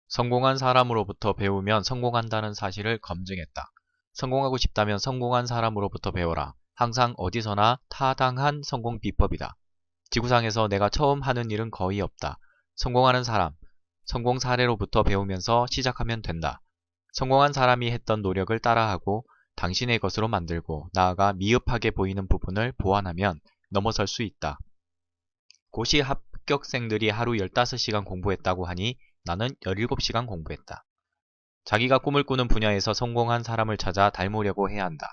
성공한 사람으로부터 배우면 성공한다는 사실을 검증했다. 성공하고 싶다면 성공한 사람으로부터 배워라. 항상 어디서나 타당한 성공 비법이다. 지구상에서 내가 처음 하는 일은 거의 없다. 성공하는 사람, 성공 사례로부터 배우면서 시작하면 된다. 성공한 사람이 했던 노력을 따라하고 당신의 것으로 만들고 나아가 미흡하게 보이는 부분을 보완하면 넘어설 수 있다. 고시 합격생들이 하루 15시간 공부했다고 하니 나는 17시간 공부했다. 자기가 꿈을 꾸는 분야에서 성공한 사람을 찾아 닮으려고 해야 한다.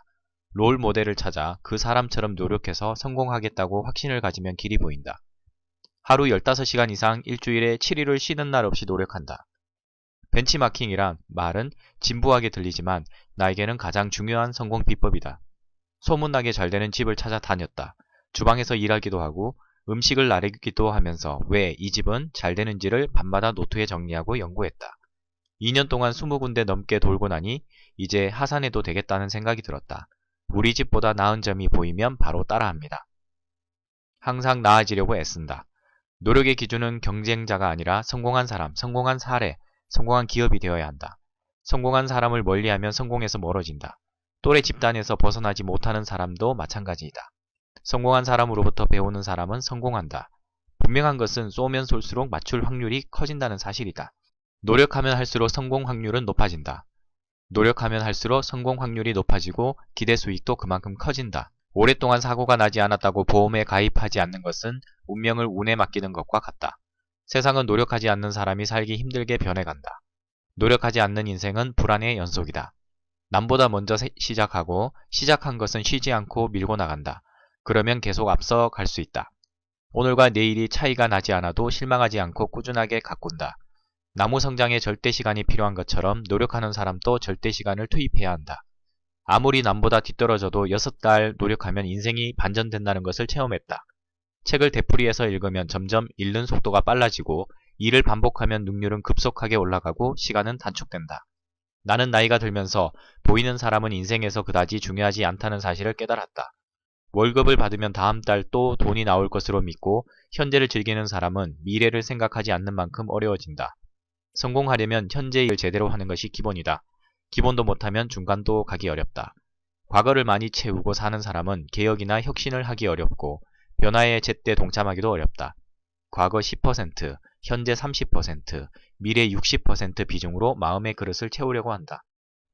롤 모델을 찾아 그 사람처럼 노력해서 성공하겠다고 확신을 가지면 길이 보인다. 하루 15시간 이상 일주일에 7일을 쉬는 날 없이 노력한다. 벤치마킹이란 말은 진부하게 들리지만 나에게는 가장 중요한 성공 비법이다. 소문나게 잘되는 집을 찾아 다녔다. 주방에서 일하기도 하고 음식을 나르기도 하면서 왜 이 집은 잘되는지를 밤마다 노트에 정리하고 연구했다. 2년 동안 20군데 넘게 돌고 나니 이제 하산해도 되겠다는 생각이 들었다. 우리 집보다 나은 점이 보이면 바로 따라합니다. 항상 나아지려고 애쓴다. 노력의 기준은 경쟁자가 아니라 성공한 사람, 성공한 사례, 성공한 기업이 되어야 한다. 성공한 사람을 멀리하면 성공에서 멀어진다. 또래 집단에서 벗어나지 못하는 사람도 마찬가지이다. 성공한 사람으로부터 배우는 사람은 성공한다. 분명한 것은 쏘면 쏠수록 맞출 확률이 커진다는 사실이다. 노력하면 할수록 성공 확률은 높아진다. 노력하면 할수록 성공 확률이 높아지고 기대 수익도 그만큼 커진다. 오랫동안 사고가 나지 않았다고 보험에 가입하지 않는 것은 운명을 운에 맡기는 것과 같다. 세상은 노력하지 않는 사람이 살기 힘들게 변해간다. 노력하지 않는 인생은 불안의 연속이다. 남보다 먼저 시작하고 시작한 것은 쉬지 않고 밀고 나간다. 그러면 계속 앞서 갈 수 있다. 오늘과 내일이 차이가 나지 않아도 실망하지 않고 꾸준하게 가꾼다. 나무 성장에 절대 시간이 필요한 것처럼 노력하는 사람도 절대 시간을 투입해야 한다. 아무리 남보다 뒤떨어져도 6달 노력하면 인생이 반전된다는 것을 체험했다. 책을 되풀이해서 읽으면 점점 읽는 속도가 빨라지고 일을 반복하면 능률은 급속하게 올라가고 시간은 단축된다. 나는 나이가 들면서 보이는 사람은 인생에서 그다지 중요하지 않다는 사실을 깨달았다. 월급을 받으면 다음 달 또 돈이 나올 것으로 믿고 현재를 즐기는 사람은 미래를 생각하지 않는 만큼 어려워진다. 성공하려면 현재 일을 제대로 하는 것이 기본이다. 기본도 못하면 중간도 가기 어렵다. 과거를 많이 채우고 사는 사람은 개혁이나 혁신을 하기 어렵고 변화에 제때 동참하기도 어렵다. 과거 10%, 현재 30%, 미래 60% 비중으로 마음의 그릇을 채우려고 한다.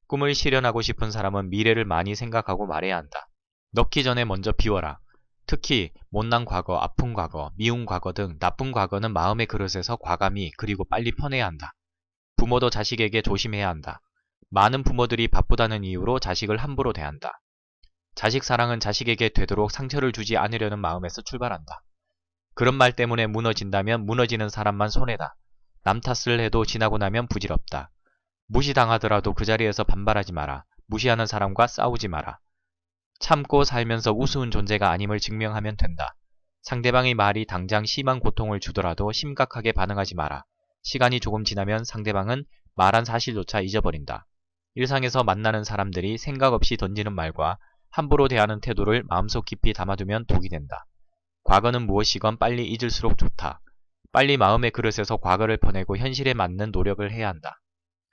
꿈을 실현하고 싶은 사람은 미래를 많이 생각하고 말해야 한다. 넣기 전에 먼저 비워라. 특히 못난 과거, 아픈 과거, 미운 과거 등 나쁜 과거는 마음의 그릇에서 과감히 그리고 빨리 퍼내야 한다. 부모도 자식에게 조심해야 한다. 많은 부모들이 바쁘다는 이유로 자식을 함부로 대한다. 자식 사랑은 자식에게 되도록 상처를 주지 않으려는 마음에서 출발한다. 그런 말 때문에 무너진다면 무너지는 사람만 손해다. 남 탓을 해도 지나고 나면 부질없다. 무시당하더라도 그 자리에서 반발하지 마라. 무시하는 사람과 싸우지 마라. 참고 살면서 우스운 존재가 아님을 증명하면 된다. 상대방의 말이 당장 심한 고통을 주더라도 심각하게 반응하지 마라. 시간이 조금 지나면 상대방은 말한 사실조차 잊어버린다. 일상에서 만나는 사람들이 생각 없이 던지는 말과 함부로 대하는 태도를 마음속 깊이 담아두면 독이 된다. 과거는 무엇이건 빨리 잊을수록 좋다. 빨리 마음의 그릇에서 과거를 퍼내고 현실에 맞는 노력을 해야 한다.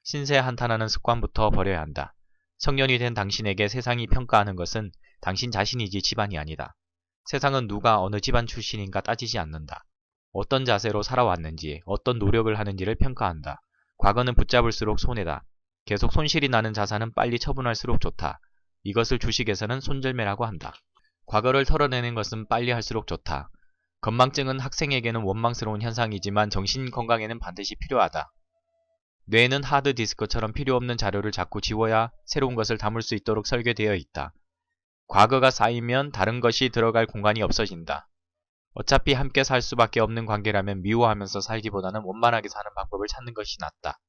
신세 한탄하는 습관부터 버려야 한다. 성년이 된 당신에게 세상이 평가하는 것은 당신 자신이지 집안이 아니다. 세상은 누가 어느 집안 출신인가 따지지 않는다. 어떤 자세로 살아왔는지, 어떤 노력을 하는지를 평가한다. 과거는 붙잡을수록 손해다. 계속 손실이 나는 자산은 빨리 처분할수록 좋다. 이것을 주식에서는 손절매라고 한다. 과거를 털어내는 것은 빨리 할수록 좋다. 건망증은 학생에게는 원망스러운 현상이지만 정신 건강에는 반드시 필요하다. 뇌는 하드디스크처럼 필요없는 자료를 자꾸 지워야 새로운 것을 담을 수 있도록 설계되어 있다. 과거가 쌓이면 다른 것이 들어갈 공간이 없어진다. 어차피 함께 살 수밖에 없는 관계라면 미워하면서 살기보다는 원만하게 사는 방법을 찾는 것이 낫다.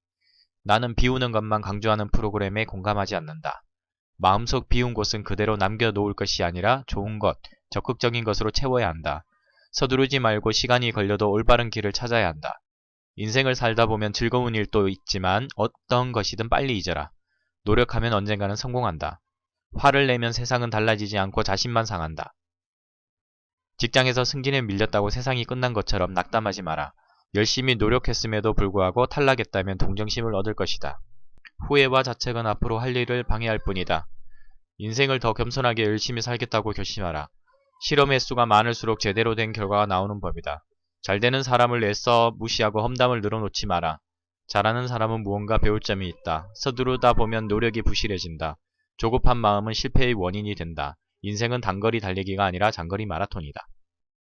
나는 비우는 것만 강조하는 프로그램에 공감하지 않는다. 마음속 비운 곳은 그대로 남겨놓을 것이 아니라 좋은 것, 적극적인 것으로 채워야 한다. 서두르지 말고 시간이 걸려도 올바른 길을 찾아야 한다. 인생을 살다 보면 즐거운 일도 있지만 어떤 것이든 빨리 잊어라. 노력하면 언젠가는 성공한다. 화를 내면 세상은 달라지지 않고 자신만 상한다. 직장에서 승진에 밀렸다고 세상이 끝난 것처럼 낙담하지 마라. 열심히 노력했음에도 불구하고 탈락했다면 동정심을 얻을 것이다. 후회와 자책은 앞으로 할 일을 방해할 뿐이다. 인생을 더 겸손하게 열심히 살겠다고 결심하라. 실험 횟수가 많을수록 제대로 된 결과가 나오는 법이다. 잘되는 사람을 애써 무시하고 험담을 늘어놓지 마라. 잘하는 사람은 무언가 배울 점이 있다. 서두르다 보면 노력이 부실해진다. 조급한 마음은 실패의 원인이 된다. 인생은 단거리 달리기가 아니라 장거리 마라톤이다.